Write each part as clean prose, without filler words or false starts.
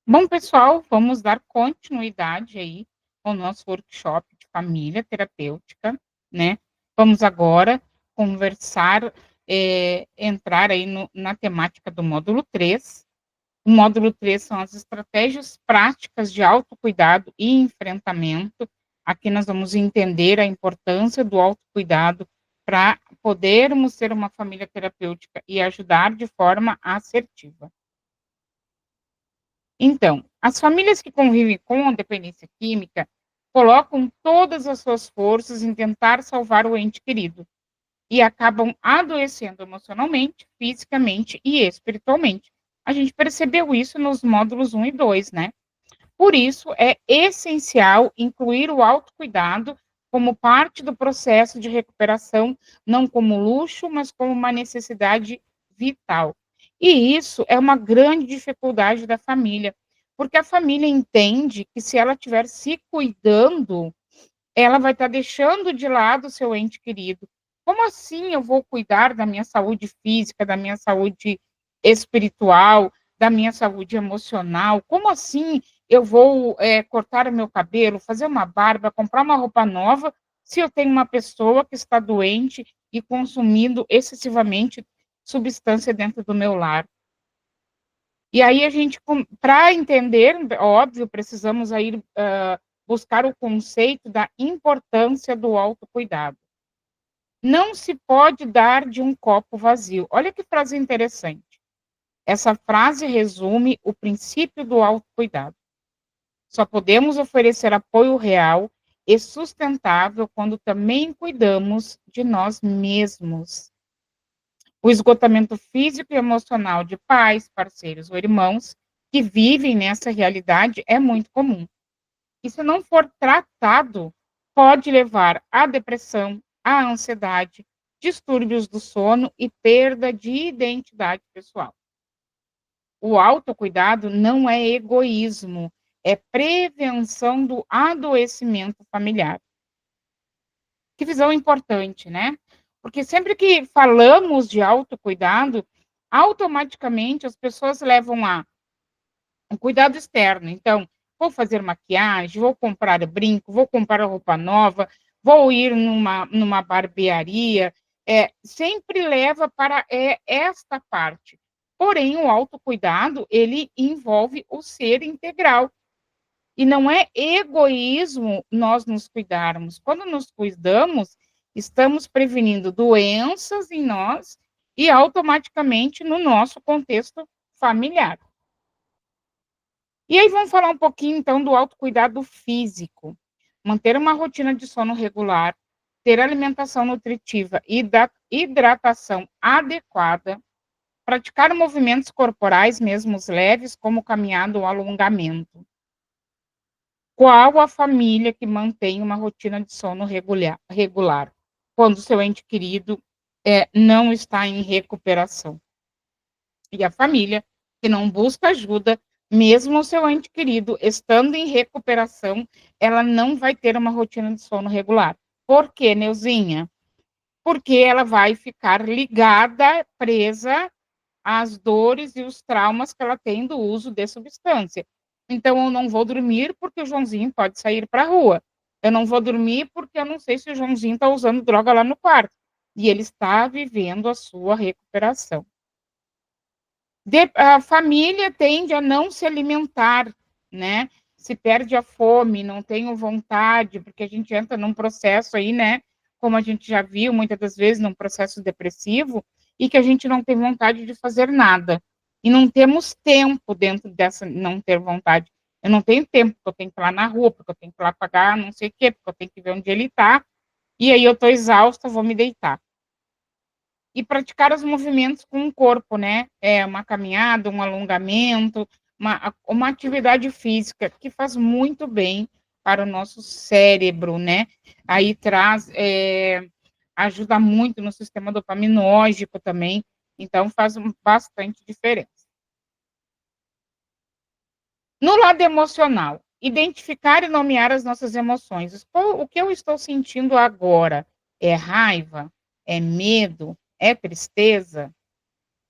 Bom, pessoal, vamos dar continuidade aí ao nosso workshop de família terapêutica, né? Vamos agora conversar, entrar aí na temática do módulo 3. O módulo 3 são as estratégias práticas de autocuidado e enfrentamento. Aqui nós vamos entender a importância do autocuidado para podermos ser uma família terapêutica e ajudar de forma assertiva. Então, as famílias que convivem com a dependência química colocam todas as suas forças em tentar salvar o ente querido e acabam adoecendo emocionalmente, fisicamente e espiritualmente. A gente percebeu isso nos módulos 1 e 2, né? Por isso, é essencial incluir o autocuidado como parte do processo de recuperação, não como luxo, mas como uma necessidade vital. E isso é uma grande dificuldade da família, porque a família entende que se ela estiver se cuidando, ela vai estar deixando de lado o seu ente querido. Como assim eu vou cuidar da minha saúde física, da minha saúde espiritual, da minha saúde emocional? Como assim eu vou cortar o meu cabelo, fazer uma barba, comprar uma roupa nova, se eu tenho uma pessoa que está doente e consumindo excessivamente substância dentro do meu lar? E aí a gente, para entender, óbvio, precisamos aí buscar o conceito da importância do autocuidado. Não se pode dar de um copo vazio. Olha que frase interessante. Essa frase resume o princípio do autocuidado. Só podemos oferecer apoio real e sustentável quando também cuidamos de nós mesmos. O esgotamento físico e emocional de pais, parceiros ou irmãos que vivem nessa realidade é muito comum. E se não for tratado, pode levar à depressão, à ansiedade, distúrbios do sono e perda de identidade pessoal. O autocuidado não é egoísmo, é prevenção do adoecimento familiar. Que visão importante, né? Porque sempre que falamos de autocuidado, automaticamente as pessoas levam a um cuidado externo. Então, vou fazer maquiagem, vou comprar brinco, vou comprar roupa nova, vou ir numa barbearia, sempre leva para esta parte. Porém, o autocuidado, ele envolve o ser integral. E não é egoísmo nós nos cuidarmos. Quando nos cuidamos, estamos prevenindo doenças em nós e automaticamente no nosso contexto familiar. E aí vamos falar um pouquinho então do autocuidado físico. Manter uma rotina de sono regular, ter alimentação nutritiva e da hidratação adequada, praticar movimentos corporais, mesmo os leves, como caminhada ou alongamento. Qual a família que mantém uma rotina de sono regular, quando seu ente querido não está em recuperação? E a família que não busca ajuda, mesmo o seu ente querido estando em recuperação, ela não vai ter uma rotina de sono regular. Por quê, Neuzinha? Porque ela vai ficar ligada, presa às dores e os traumas que ela tem do uso de substância. Então, eu não vou dormir porque o Joãozinho pode sair para a rua. Eu não vou dormir porque eu não sei se o Joãozinho está usando droga lá no quarto. E ele está vivendo a sua recuperação. A família tende a não se alimentar, né? Se perde a fome, não tem vontade, porque a gente entra num processo aí, né? Como a gente já viu muitas das vezes, num processo depressivo, e que a gente não tem vontade de fazer nada. E não temos tempo dentro dessa não ter vontade. Eu não tenho tempo, porque eu tenho que ir lá na rua, porque eu tenho que ir lá pagar não sei o quê, porque eu tenho que ver onde ele está, e aí eu estou exausta, vou me deitar. E praticar os movimentos com o corpo, né? Uma caminhada, um alongamento, uma atividade física que faz muito bem para o nosso cérebro, né? Aí ajuda muito no sistema dopaminógeno também, então faz bastante diferença. No lado emocional, identificar e nomear as nossas emoções. O que eu estou sentindo agora? É raiva? É medo? É tristeza?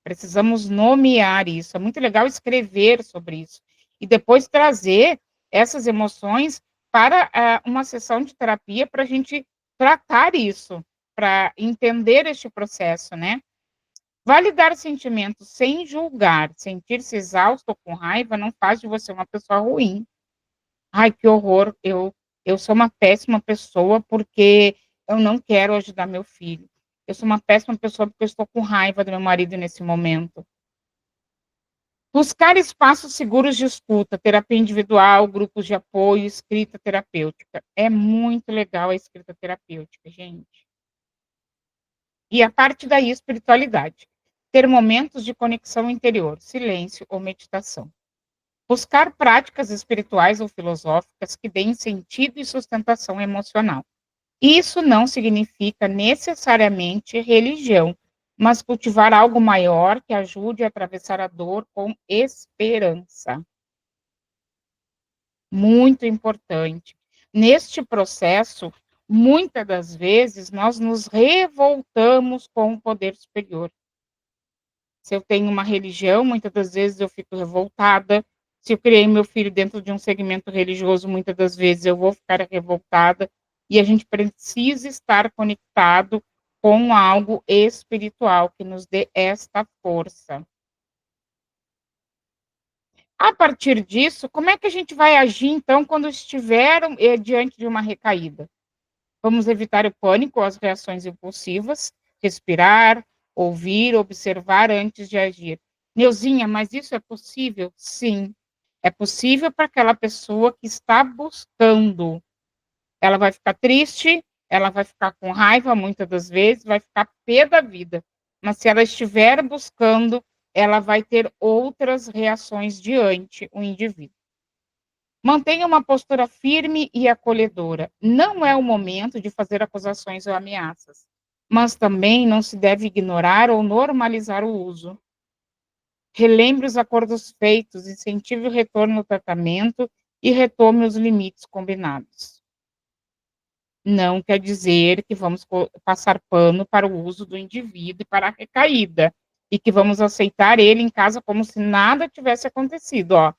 Precisamos nomear isso. É muito legal escrever sobre isso. e depois trazer essas emoções para, uma sessão de terapia para a gente tratar isso, para entender este processo, né. Validar sentimentos sem julgar, sentir-se exausto ou com raiva não faz de você uma pessoa ruim. "Ai, que horror, eu sou uma péssima pessoa, porque eu não quero ajudar meu filho. Eu sou uma péssima pessoa, porque eu estou com raiva do meu marido nesse momento". Buscar espaços seguros de escuta, terapia individual, grupos de apoio, escrita terapêutica. É muito legal a escrita terapêutica, gente. E a parte da espiritualidade. Ter momentos de conexão interior, silêncio ou meditação. Buscar práticas espirituais ou filosóficas que deem sentido e sustentação emocional. Isso não significa necessariamente religião, mas cultivar algo maior que ajude a atravessar a dor com esperança. Muito importante. Neste processo, muitas das vezes, nós nos revoltamos com o poder superior. Se eu tenho uma religião, muitas das vezes eu fico revoltada. Se eu criei meu filho dentro de um segmento religioso, muitas das vezes eu vou ficar revoltada. E a gente precisa estar conectado com algo espiritual que nos dê esta força. A partir disso, como é que a gente vai agir então quando estiver, diante de uma recaída? Vamos evitar o pânico ou as reações impulsivas, respirar, ouvir, observar antes de agir. Neuzinha, mas isso é possível? Sim, é possível para aquela pessoa que está buscando. Ela vai ficar triste, ela vai ficar com raiva muitas das vezes, vai ficar pé da vida. Mas se ela estiver buscando, ela vai ter outras reações diante o indivíduo. Mantenha uma postura firme e acolhedora. Não é o momento de fazer acusações ou ameaças, mas também não se deve ignorar ou normalizar o uso. Relembre os acordos feitos, incentive o retorno ao tratamento e retome os limites combinados. Não quer dizer que vamos passar pano para o uso do indivíduo e para a recaída, e que vamos aceitar ele em casa como se nada tivesse acontecido, ó.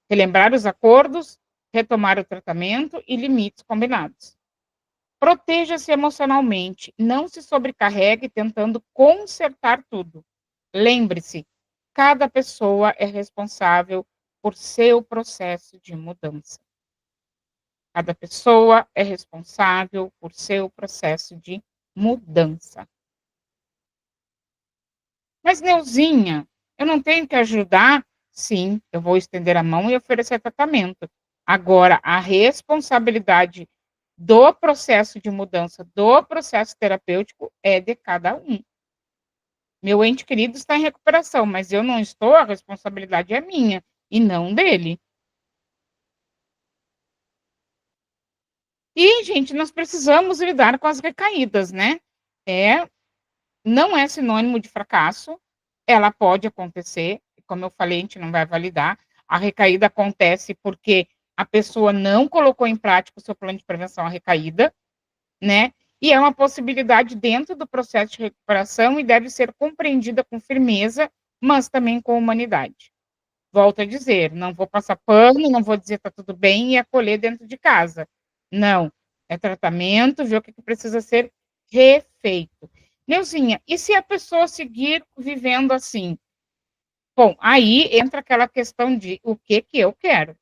Relembrar os acordos, retomar o tratamento e limites combinados. Proteja-se emocionalmente, não se sobrecarregue tentando consertar tudo. Lembre-se, cada pessoa é responsável por seu processo de mudança. Cada pessoa é responsável por seu processo de mudança. Mas, Neuzinha, eu não tenho que ajudar? Sim, eu vou estender a mão e oferecer tratamento. Agora, a responsabilidade do processo de mudança, do processo terapêutico, é de cada um. Meu ente querido está em recuperação, mas eu não estou, a responsabilidade é minha e não dele. E, gente, nós precisamos lidar com as recaídas, né? É, não é sinônimo de fracasso, ela pode acontecer, como eu falei, a gente não vai validar. A recaída acontece porque a pessoa não colocou em prática o seu plano de prevenção à recaída, né? E é uma possibilidade dentro do processo de recuperação e deve ser compreendida com firmeza, mas também com humanidade. Volto a dizer, não vou passar pano, não vou dizer está tudo bem e acolher dentro de casa. Não, é tratamento, ver o que precisa ser refeito. Neuzinha, e se a pessoa seguir vivendo assim? Bom, aí entra aquela questão de o que eu quero.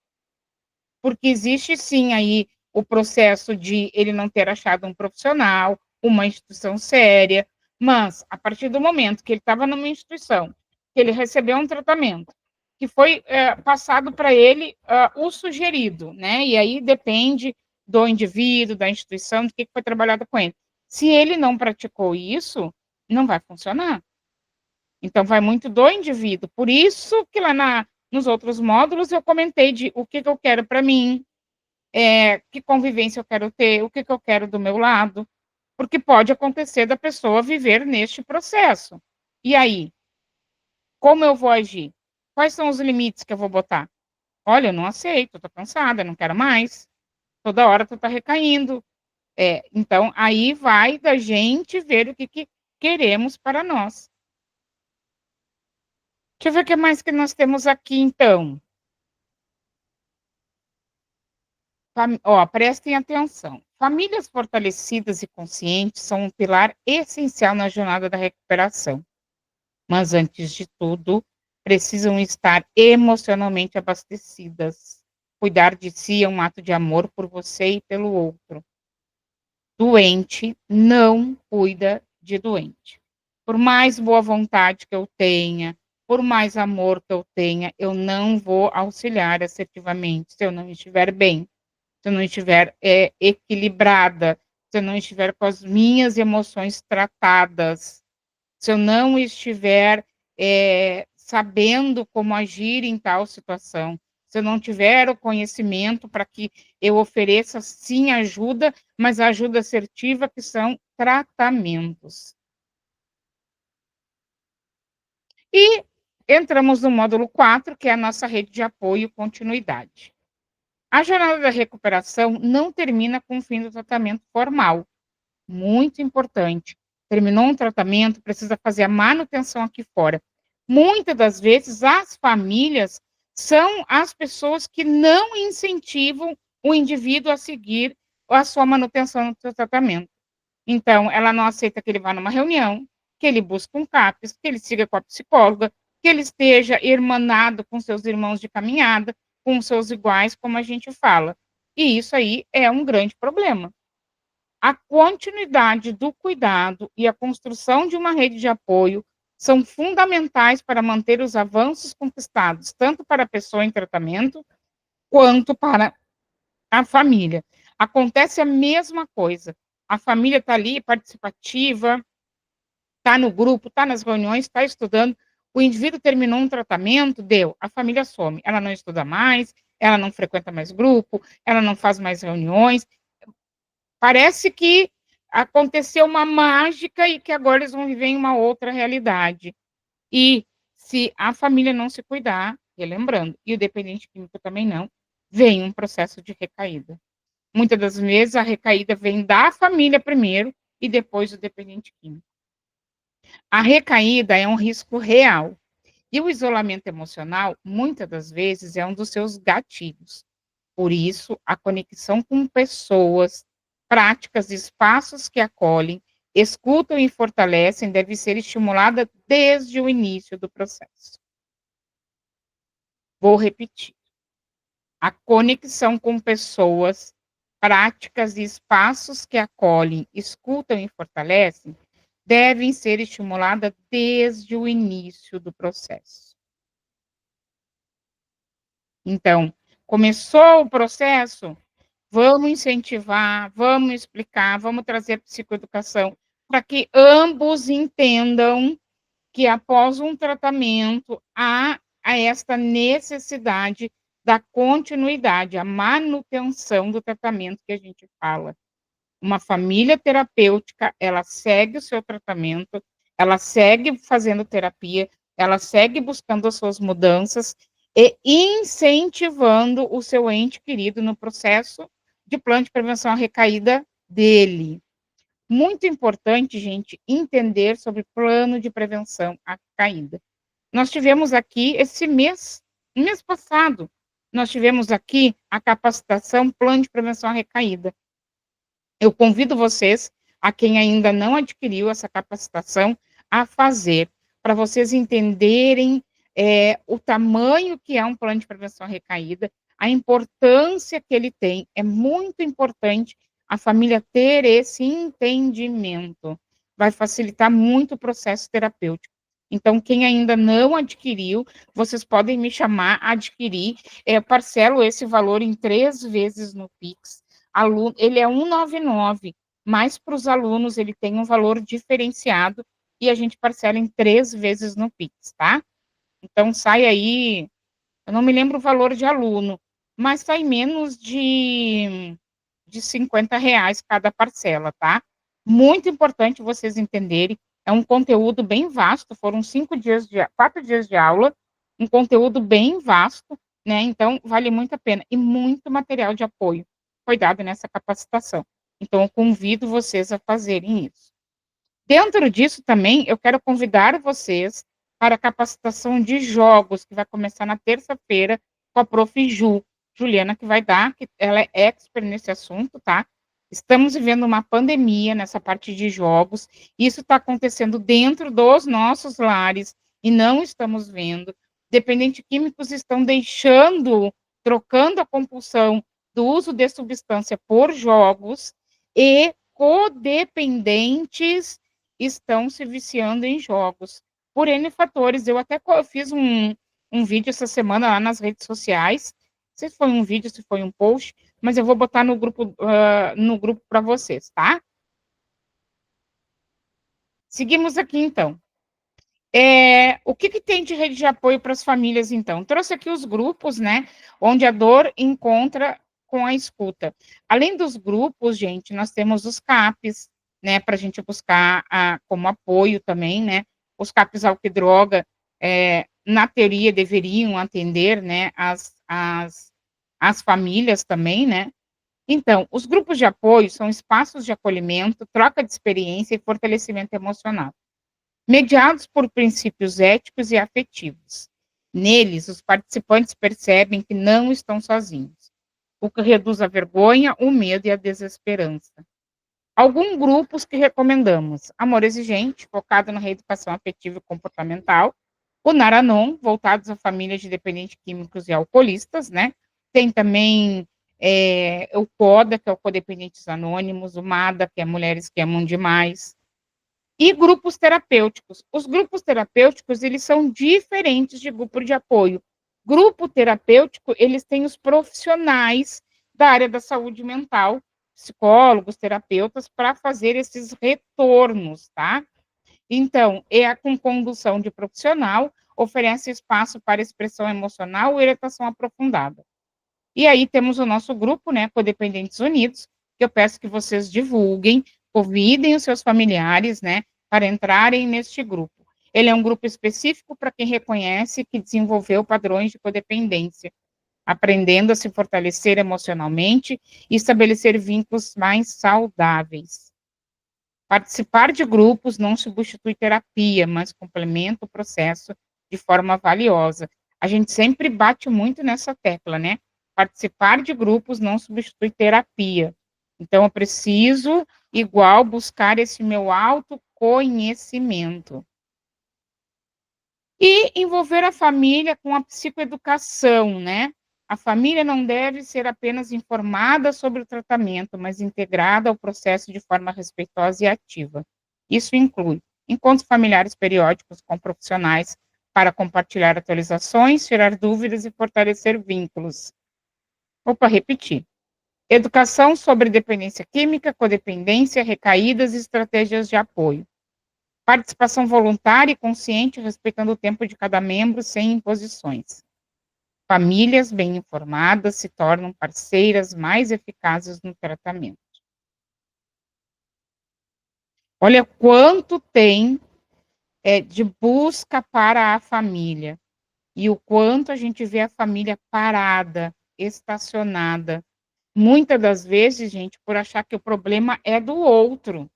Porque existe sim aí o processo de ele não ter achado um profissional, uma instituição séria, mas a partir do momento que ele estava numa instituição, que ele recebeu um tratamento, que foi passado para ele o sugerido, né? E aí depende do indivíduo, da instituição, do que foi trabalhado com ele. Se ele não praticou isso, não vai funcionar. Então vai muito do indivíduo. Por isso que lá nos outros módulos eu comentei de o que eu quero para mim, que convivência eu quero ter, o que eu quero do meu lado, porque pode acontecer da pessoa viver neste processo. E aí, como eu vou agir? Quais são os limites que eu vou botar? Olha, eu não aceito, estou cansada, não quero mais. Toda hora tu tá recaindo. Então aí vai da gente ver o que queremos para nós. Deixa eu ver o que mais que nós temos aqui então. Prestem atenção. Famílias fortalecidas e conscientes são um pilar essencial na jornada da recuperação, mas antes de tudo, precisam estar emocionalmente abastecidas. Cuidar de si é um ato de amor por você e pelo outro. Doente não cuida de doente. Por mais boa vontade que eu tenha, por mais amor que eu tenha, eu não vou auxiliar assertivamente se eu não estiver bem, se eu não estiver equilibrada, se eu não estiver com as minhas emoções tratadas, se eu não estiver sabendo como agir em tal situação, se eu não tiver o conhecimento para que eu ofereça, sim, ajuda, mas ajuda assertiva, que são tratamentos. E entramos no módulo 4, que é a nossa rede de apoio e continuidade. A jornada da recuperação não termina com o fim do tratamento formal. Muito importante. Terminou um tratamento, precisa fazer a manutenção aqui fora. Muitas das vezes, as famílias são as pessoas que não incentivam o indivíduo a seguir a sua manutenção no seu tratamento. Então, ela não aceita que ele vá numa reunião, que ele busque um CAPS, que ele siga com a psicóloga, que ele esteja irmanado com seus irmãos de caminhada, com seus iguais, como a gente fala. E isso aí é um grande problema. A continuidade do cuidado e a construção de uma rede de apoio são fundamentais para manter os avanços conquistados, tanto para a pessoa em tratamento, quanto para a família. Acontece a mesma coisa. A família está ali, participativa, está no grupo, está nas reuniões, está estudando. O indivíduo terminou um tratamento, deu, a família some. Ela não estuda mais, ela não frequenta mais grupo, ela não faz mais reuniões. Parece que aconteceu uma mágica e que agora eles vão viver em uma outra realidade. E se a família não se cuidar, relembrando, e o dependente químico também não, vem um processo de recaída. Muitas das vezes a recaída vem da família primeiro e depois do dependente químico. A recaída é um risco real. E o isolamento emocional, muitas das vezes, é um dos seus gatilhos. Por isso, a conexão com pessoas, práticas e espaços que acolhem, escutam e fortalecem deve ser estimulada desde o início do processo. Vou repetir. A conexão com pessoas, práticas e espaços que acolhem, escutam e fortalecem devem ser estimuladas desde o início do processo. Então, começou o processo, vamos incentivar, vamos explicar, vamos trazer psicoeducação, para que ambos entendam que após um tratamento há esta necessidade da continuidade, a manutenção do tratamento que a gente fala. Uma família terapêutica, ela segue o seu tratamento, ela segue fazendo terapia, ela segue buscando as suas mudanças e incentivando o seu ente querido no processo de plano de prevenção à recaída dele. Muito importante, gente, entender sobre plano de prevenção à recaída. Nós tivemos aqui esse mês, no mês passado, nós tivemos aqui a capacitação plano de prevenção à recaída. Eu convido vocês, a quem ainda não adquiriu essa capacitação, a fazer, para vocês entenderem o tamanho que é um plano de prevenção à recaída, a importância que ele tem. É muito importante a família ter esse entendimento. Vai facilitar muito o processo terapêutico. Então, quem ainda não adquiriu, vocês podem me chamar, adquirir, parcelo esse valor em 3 vezes no Pix. Ele é 199, mas para os alunos ele tem um valor diferenciado e a gente parcela em 3 vezes no Pix, tá? Então sai aí, eu não me lembro o valor de aluno, mas sai menos de R$ 50 cada parcela, tá? Muito importante vocês entenderem, é um conteúdo bem vasto, foram 4 dias de aula, um conteúdo bem vasto, né? Então vale muito a pena e muito material de apoio foi dado nessa capacitação. Então, eu convido vocês a fazerem isso. Dentro disso também, eu quero convidar vocês para a capacitação de jogos, que vai começar na terça-feira com a Prof. Ju. Juliana que vai dar, que ela é expert nesse assunto, tá? Estamos vivendo uma pandemia nessa parte de jogos, isso está acontecendo dentro dos nossos lares e não estamos vendo. Dependentes químicos estão deixando, trocando a compulsão do uso de substância por jogos e codependentes estão se viciando em jogos por N fatores. Eu até fiz um vídeo essa semana lá nas redes sociais, não sei se foi um vídeo, se foi um post, mas eu vou botar no grupo para vocês, tá? Seguimos aqui, então. O que tem de rede de apoio para as famílias, então? Trouxe aqui os grupos, né, onde a dor encontra com a escuta. Além dos grupos, gente, nós temos os CAPs, né, para a gente buscar como apoio também, né, os CAPs álcool e droga, na teoria, deveriam atender, né, as famílias também, né. Então, os grupos de apoio são espaços de acolhimento, troca de experiência e fortalecimento emocional mediados por princípios éticos e afetivos. Neles, os participantes percebem que não estão sozinhos, o que reduz a vergonha, o medo e a desesperança. Alguns grupos que recomendamos: Amor Exigente, focado na reeducação afetiva e comportamental, o Naranon, voltados a famílias de dependentes químicos e alcoolistas, né? Tem também o CODA, que é o Codependentes Anônimos, o MADA, que é Mulheres que Amam Demais, e grupos terapêuticos. Os grupos terapêuticos, eles são diferentes de grupo de apoio. Grupo terapêutico, eles têm os profissionais da área da saúde mental, psicólogos, terapeutas, para fazer esses retornos, tá? Então, com condução de profissional, oferece espaço para expressão emocional e orientação aprofundada. E aí temos o nosso grupo, né, Codependentes Unidos, que eu peço que vocês divulguem, convidem os seus familiares, né, para entrarem neste grupo. Ele é um grupo específico para quem reconhece que desenvolveu padrões de codependência, aprendendo a se fortalecer emocionalmente e estabelecer vínculos mais saudáveis. Participar de grupos não substitui terapia, mas complementa o processo de forma valiosa. A gente sempre bate muito nessa tecla, né? Participar de grupos não substitui terapia. Então, eu preciso, igual, buscar esse meu autoconhecimento. E envolver a família com a psicoeducação, né? A família não deve ser apenas informada sobre o tratamento, mas integrada ao processo de forma respeitosa e ativa. Isso inclui encontros familiares periódicos com profissionais para compartilhar atualizações, tirar dúvidas e fortalecer vínculos. Opa, repetir. Educação sobre dependência química, codependência, recaídas e estratégias de apoio. Participação voluntária e consciente, respeitando o tempo de cada membro, sem imposições. Famílias bem informadas se tornam parceiras mais eficazes no tratamento. Olha quanto tem de busca para a família e o quanto a gente vê a família parada, estacionada. Muitas das vezes, gente, por achar que o problema é do outro,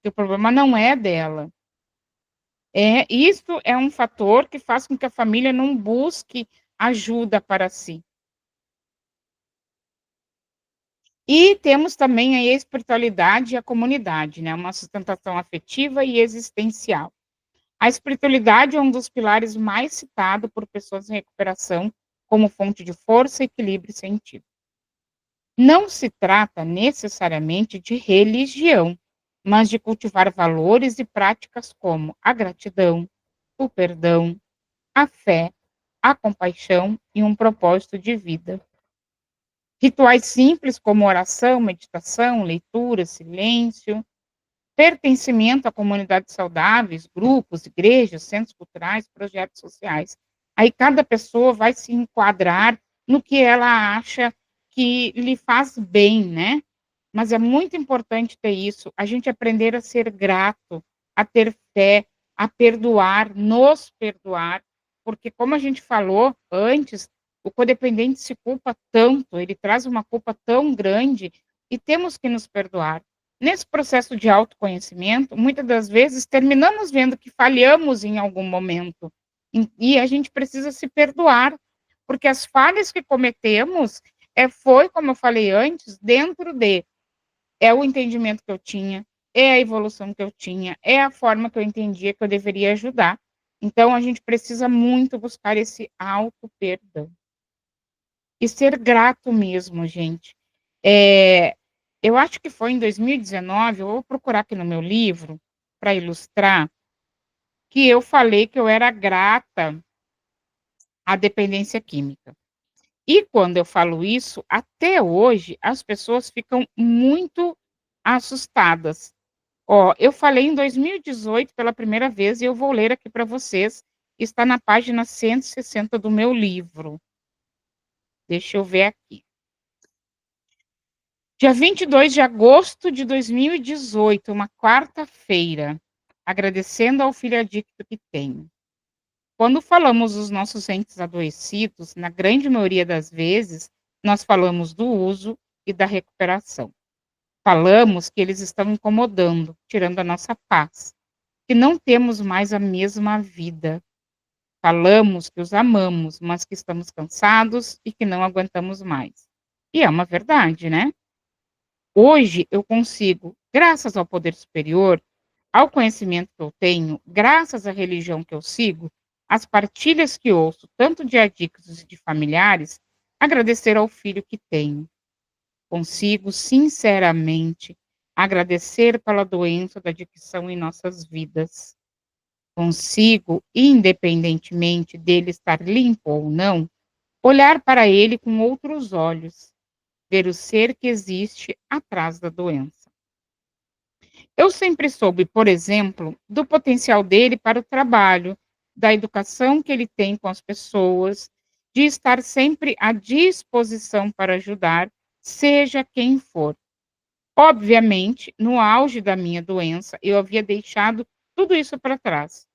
que o problema não é dela. Isso é um fator que faz com que a família não busque ajuda para si. E temos também aí a espiritualidade e a comunidade, né, uma sustentação afetiva e existencial. A espiritualidade é um dos pilares mais citado por pessoas em recuperação como fonte de força, equilíbrio e sentido. Não se trata necessariamente de religião, mas de cultivar valores e práticas como a gratidão, o perdão, a fé, a compaixão e um propósito de vida. Rituais simples como oração, meditação, leitura, silêncio, pertencimento a comunidades saudáveis, grupos, igrejas, centros culturais, projetos sociais. Aí cada pessoa vai se enquadrar no que ela acha que lhe faz bem, né? Mas é muito importante ter isso, a gente aprender a ser grato, a ter fé, a perdoar, nos perdoar, porque como a gente falou antes, o codependente se culpa tanto, ele traz uma culpa tão grande e temos que nos perdoar. Nesse processo de autoconhecimento, muitas das vezes terminamos vendo que falhamos em algum momento e a gente precisa se perdoar, porque as falhas que cometemos, foi, como eu falei antes, dentro de é o entendimento que eu tinha, é a evolução que eu tinha, é a forma que eu entendia que eu deveria ajudar. Então a gente precisa muito buscar esse auto-perdão. E ser grato mesmo, gente. Eu acho que foi em 2019, eu vou procurar aqui no meu livro, para ilustrar, que eu falei que eu era grata à dependência química. E quando eu falo isso, até hoje, as pessoas ficam muito assustadas. Ó, eu falei em 2018 pela primeira vez e eu vou ler aqui para vocês, está na página 160 do meu livro. Deixa eu ver aqui. Dia 22 de agosto de 2018, uma quarta-feira, agradecendo ao filho adicto que tenho. Quando falamos dos nossos entes adoecidos, na grande maioria das vezes, nós falamos do uso e da recuperação. Falamos que eles estão incomodando, tirando a nossa paz, que não temos mais a mesma vida. Falamos que os amamos, mas que estamos cansados e que não aguentamos mais. E é uma verdade, né? Hoje eu consigo, graças ao poder superior, ao conhecimento que eu tenho, graças à religião que eu sigo, às partilhas que ouço, tanto de adictos e de familiares, agradecer ao filho que tenho. Consigo, sinceramente, agradecer pela doença da adicção em nossas vidas. Consigo, independentemente dele estar limpo ou não, olhar para ele com outros olhos, ver o ser que existe atrás da doença. Eu sempre soube, por exemplo, do potencial dele para o trabalho, da educação que ele tem com as pessoas, de estar sempre à disposição para ajudar, seja quem for. Obviamente, no auge da minha doença, eu havia deixado tudo isso para trás.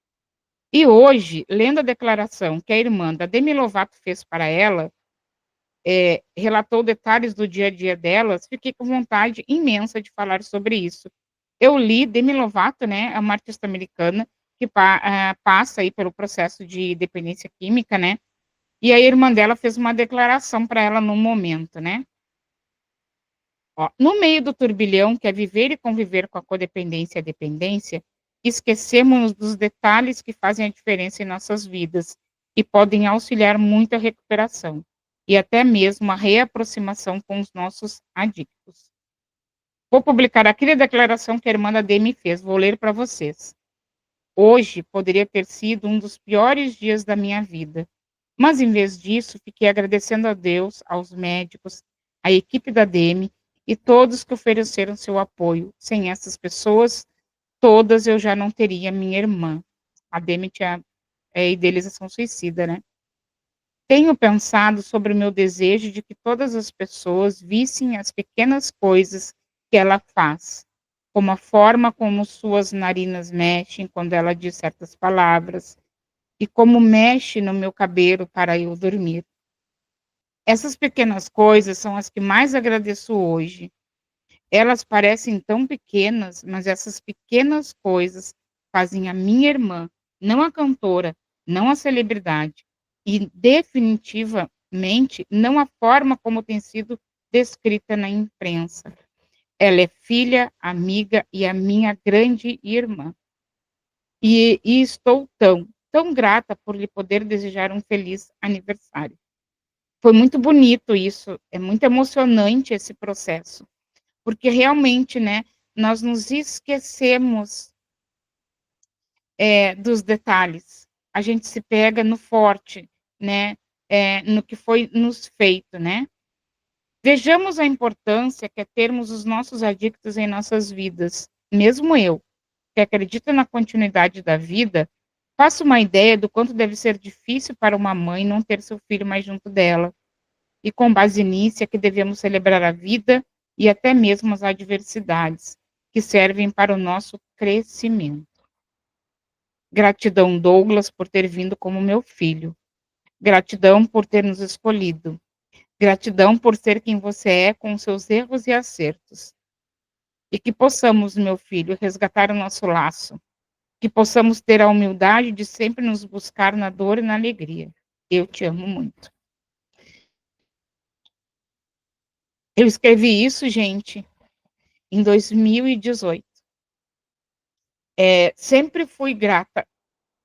E hoje, lendo a declaração que a irmã da Demi Lovato fez para ela, relatou detalhes do dia a dia delas, fiquei com vontade imensa de falar sobre isso. Eu li Demi Lovato, né, é uma artista americana que passa aí pelo processo de dependência química, né, e a irmã dela fez uma declaração para ela no momento, né. Ó, no meio do turbilhão que é viver e conviver com a codependência e a dependência, esquecemos dos detalhes que fazem a diferença em nossas vidas e podem auxiliar muito a recuperação e até mesmo a reaproximação com os nossos adictos. Vou publicar aqui a declaração que a irmã da Demi fez, vou ler para vocês. Hoje poderia ter sido um dos piores dias da minha vida, mas em vez disso, fiquei agradecendo a Deus, aos médicos, à equipe da Demi e todos que ofereceram seu apoio. Sem essas pessoas, todas eu já não teria minha irmã. A Demi tinha idealização suicida, né? Tenho pensado sobre o meu desejo de que todas as pessoas vissem as pequenas coisas que ela faz, como a forma como suas narinas mexem quando ela diz certas palavras, e como mexe no meu cabelo para eu dormir. Essas pequenas coisas são as que mais agradeço hoje. Elas parecem tão pequenas, mas essas pequenas coisas fazem a minha irmã, não a cantora, não a celebridade, e definitivamente não a forma como tem sido descrita na imprensa. Ela é filha, amiga e a minha grande irmã. E estou tão grata por lhe poder desejar um feliz aniversário. Foi muito bonito isso, é muito emocionante esse processo, porque realmente, né, nós nos esquecemos, dos detalhes. A gente se pega no forte, né, no que foi nos feito, né. Vejamos a importância que é termos os nossos adictos em nossas vidas. Mesmo eu, que acredita na continuidade da vida, faço uma ideia do quanto deve ser difícil para uma mãe não ter seu filho mais junto dela. E com base nisso é que devemos celebrar a vida e até mesmo as adversidades, que servem para o nosso crescimento. Gratidão, Douglas, por ter vindo como meu filho. Gratidão por ter nos escolhido. Gratidão por ser quem você é com seus erros e acertos. E que possamos, meu filho, resgatar o nosso laço. Que possamos ter a humildade de sempre nos buscar na dor e na alegria. Eu te amo muito. Eu escrevi isso, gente, em 2018. Sempre fui grata,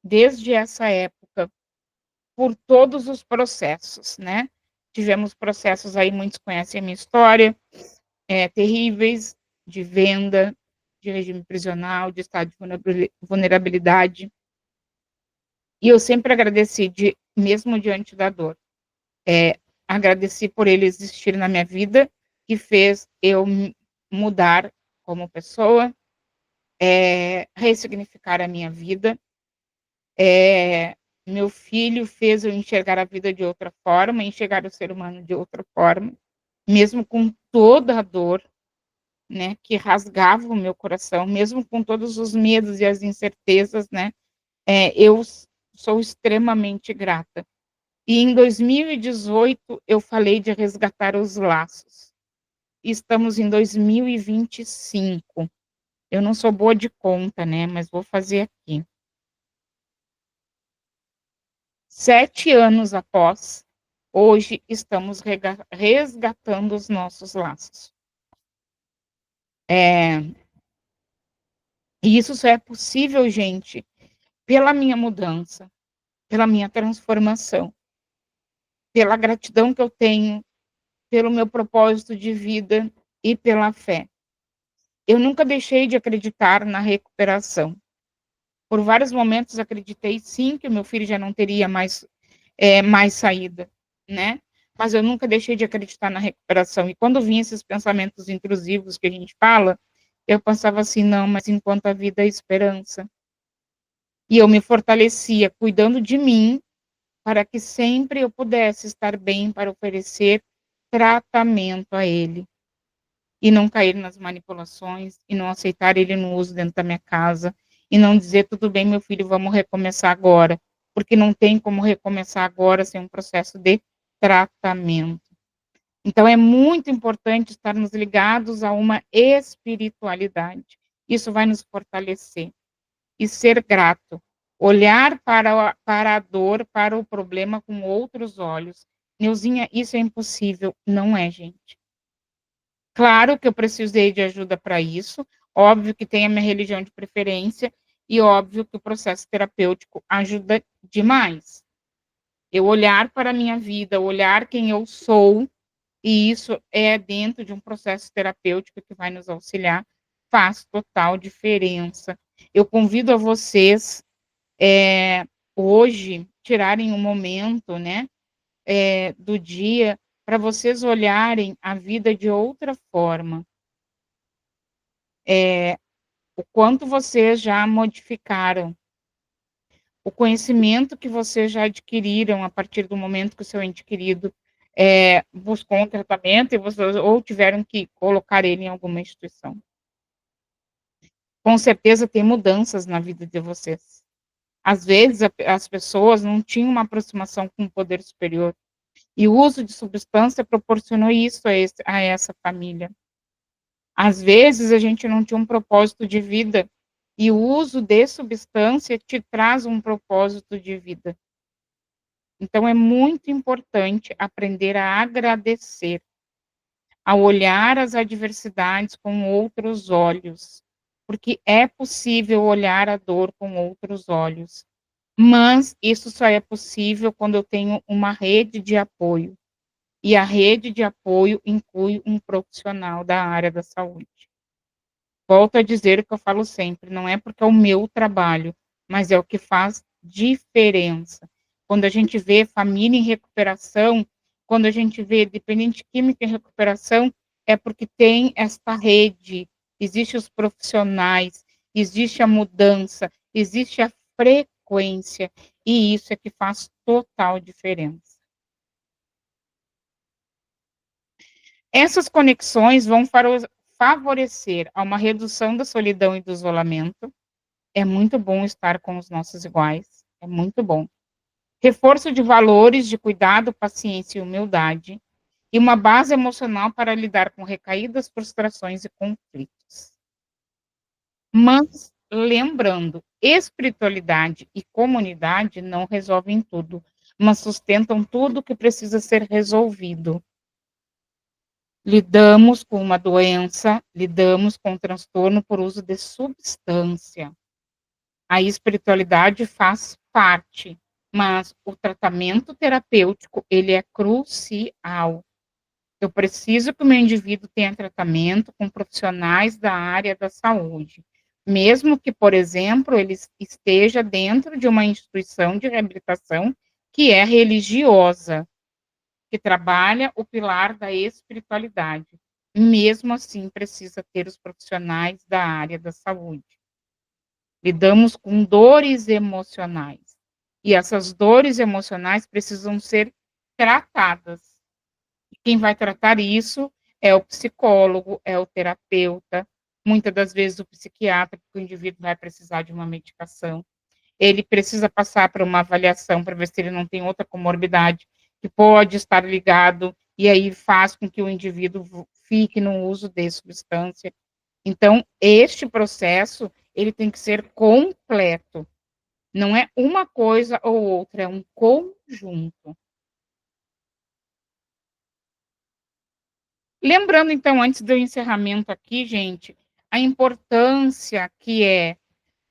desde essa época, por todos os processos, né. Tivemos processos aí, muitos conhecem a minha história, terríveis, de venda, de regime prisional, de estado de vulnerabilidade, e eu sempre agradeci mesmo diante da dor. Eh, Agradeci por ele existir na minha vida, que fez eu mudar como pessoa, ressignificar a minha vida. Meu filho fez eu enxergar a vida de outra forma, enxergar o ser humano de outra forma, mesmo com toda a dor, né, que rasgava o meu coração, mesmo com todos os medos e as incertezas, né, eu sou extremamente grata. E em 2018 eu falei de resgatar os laços. Estamos em 2025. Eu não sou boa de conta, né, mas vou fazer aqui. 7 anos após, hoje estamos resgatando os nossos laços. Eh, e isso só é possível, gente, pela minha mudança, pela minha transformação, pela gratidão que eu tenho, pelo meu propósito de vida e pela fé. Eu nunca deixei de acreditar na recuperação. Por vários momentos acreditei sim que o meu filho já não teria mais saída, né, mas eu nunca deixei de acreditar na recuperação. E quando vinham esses pensamentos intrusivos que a gente fala, eu pensava assim: "Não, mas enquanto a vida há esperança". E eu me fortalecia cuidando de mim, para que sempre eu pudesse estar bem para oferecer tratamento a ele, e não cair nas manipulações, e não aceitar ele no uso dentro da minha casa, e não dizer: "Tudo bem, meu filho, vamos recomeçar agora", porque não tem como recomeçar agora sem um processo de tratamento. Então é muito importante estarmos ligados a uma espiritualidade. Isso vai nos fortalecer. E ser grato, olhar para a dor, para o problema com outros olhos. Neuzinha, isso é impossível. Não é, gente. Claro que eu precisei de ajuda para isso, óbvio que tem a minha religião de preferência, e óbvio que o processo terapêutico ajuda demais. Eu olhar para a minha vida, olhar quem eu sou, e isso é dentro de um processo terapêutico que vai nos auxiliar, faz total diferença. Eu convido a vocês, hoje, tirarem um momento, né, do dia, para vocês olharem a vida de outra forma. O quanto vocês já modificaram, o conhecimento que vocês já adquiriram a partir do momento que o seu ente querido, buscou um tratamento e vocês ou tiveram que colocar ele em alguma instituição. Com certeza tem mudanças na vida de vocês. Às vezes as pessoas não tinham uma aproximação com o poder superior, e o uso de substância proporcionou isso a essa família. Às vezes a gente não tinha um propósito de vida, e o uso de substância te traz um propósito de vida. Então é muito importante aprender a agradecer, a olhar as adversidades com outros olhos, porque é possível olhar a dor com outros olhos, mas isso só é possível quando eu tenho uma rede de apoio, e a rede de apoio inclui um profissional da área da saúde. Volto a dizer o que eu falo sempre, não é porque é o meu trabalho, mas é o que faz diferença. Quando a gente vê família em recuperação, quando a gente vê dependente químico em recuperação, é porque tem esta rede, existe os profissionais, existe a mudança, existe a frequência, e isso é que faz total diferença. Essas conexões vão favorecer a uma redução da solidão e do isolamento. É muito bom estar com os nossos iguais, é muito bom. Reforço de valores de cuidado, paciência e humildade, e uma base emocional para lidar com recaídas, frustrações e conflitos. Mas, lembrando, espiritualidade e comunidade não resolvem tudo, mas sustentam tudo que precisa ser resolvido. Lidamos com uma doença, lidamos com um transtorno por uso de substância. A espiritualidade faz parte, mas o tratamento terapêutico, ele é crucial. Eu preciso que o meu indivíduo tenha tratamento com profissionais da área da saúde, mesmo que, por exemplo, ele esteja dentro de uma instituição de reabilitação que é religiosa, que trabalha o pilar da espiritualidade. Mesmo assim, precisa ter os profissionais da área da saúde. Lidamos com dores emocionais. E essas dores emocionais precisam ser tratadas. E quem vai tratar isso é o psicólogo, é o terapeuta, muitas das vezes o psiquiatra, porque o indivíduo vai precisar de uma medicação. Ele precisa passar por uma avaliação para ver se ele não tem outra comorbidade que pode estar ligado, e aí faz com que o indivíduo fique no uso de substância. Então, este processo, ele tem que ser completo. Não é uma coisa ou outra, é um conjunto. Lembrando, então, antes do encerramento aqui, gente, a importância que é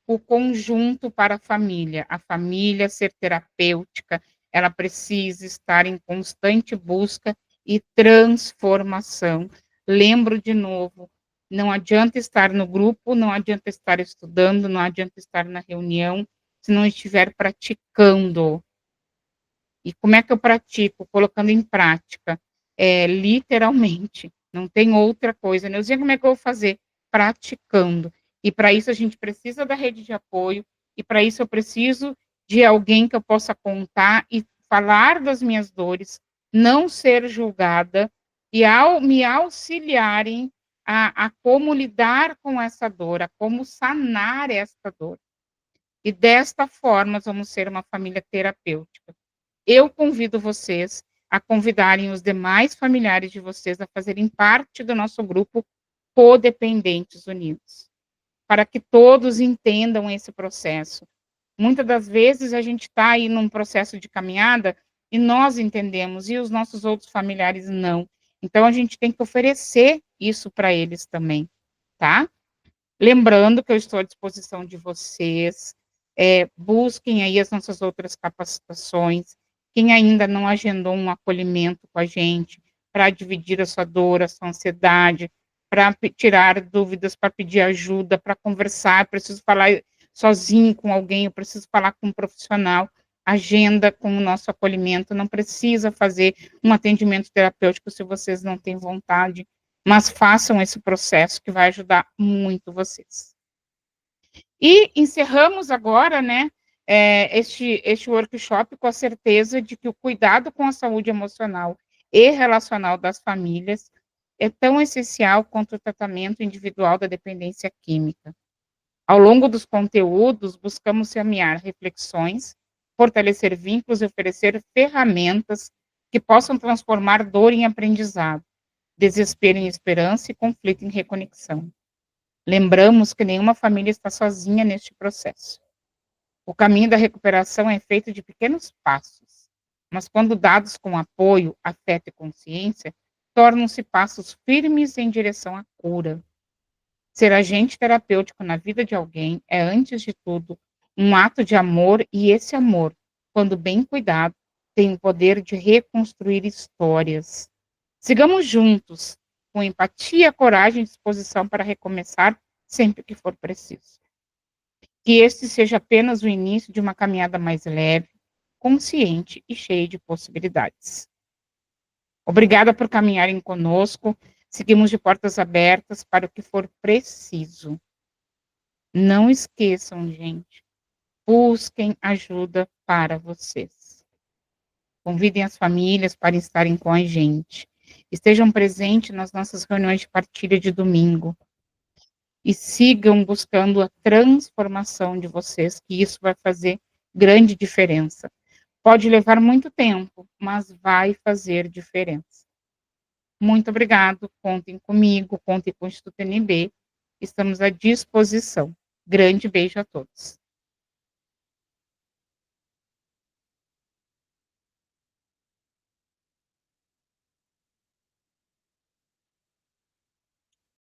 o conjunto para a família ser terapêutica, ela precisa estar em constante busca e transformação. Lembro de novo, não adianta estar no grupo, não adianta estar estudando, não adianta estar na reunião, se não estiver praticando. E como é que eu pratico? Colocando em prática, literalmente, não tem outra coisa. Neuzinha, como é que eu vou fazer? Praticando. E para isso a gente precisa da rede de apoio, e para isso eu preciso de alguém que eu possa contar e falar das minhas dores, não ser julgada, e ao me auxiliarem a como lidar com essa dor, a como sanar essa dor. E desta forma, vamos ser uma família terapêutica. Eu convido vocês a convidarem os demais familiares de vocês a fazerem parte do nosso grupo Codependentes Unidos, para que todos entendam esse processo. Muitas das vezes a gente está aí num processo de caminhada e nós entendemos e os nossos outros familiares não. Então a gente tem que oferecer isso para eles também, tá? Lembrando que eu estou à disposição de vocês, busquem aí as nossas outras capacitações. Quem ainda não agendou um acolhimento com a gente, para dividir a sua dor, a sua ansiedade, para tirar dúvidas, para pedir ajuda, para conversar, preciso falar sozinho com alguém, eu preciso falar com um profissional, agenda com o nosso acolhimento, não precisa fazer um atendimento terapêutico se vocês não têm vontade, mas façam esse processo que vai ajudar muito vocês. E encerramos agora, né, este workshop com a certeza de que o cuidado com a saúde emocional e relacional das famílias é tão essencial quanto o tratamento individual da dependência química. Ao longo dos conteúdos, buscamos semear reflexões, fortalecer vínculos e oferecer ferramentas que possam transformar dor em aprendizado, desespero em esperança e conflito em reconexão. Lembramos que nenhuma família está sozinha neste processo. O caminho da recuperação é feito de pequenos passos, mas quando dados com apoio, afeto e consciência, tornam-se passos firmes em direção à cura. Ser agente terapêutico na vida de alguém é, antes de tudo, um ato de amor, e esse amor, quando bem cuidado, tem o poder de reconstruir histórias. Sigamos juntos, com empatia, coragem e disposição para recomeçar sempre que for preciso. Que este seja apenas o início de uma caminhada mais leve, consciente e cheia de possibilidades. Obrigada por caminharem conosco. Seguimos de portas abertas para o que for preciso. Não esqueçam, gente, busquem ajuda para vocês. Convidem as famílias para estarem com a gente. Estejam presentes nas nossas reuniões de partilha de domingo. E sigam buscando a transformação de vocês, que isso vai fazer grande diferença. Pode levar muito tempo, mas vai fazer diferença. Muito obrigado, contem comigo, contem com o Instituto NB. Estamos à disposição. Grande beijo a todos.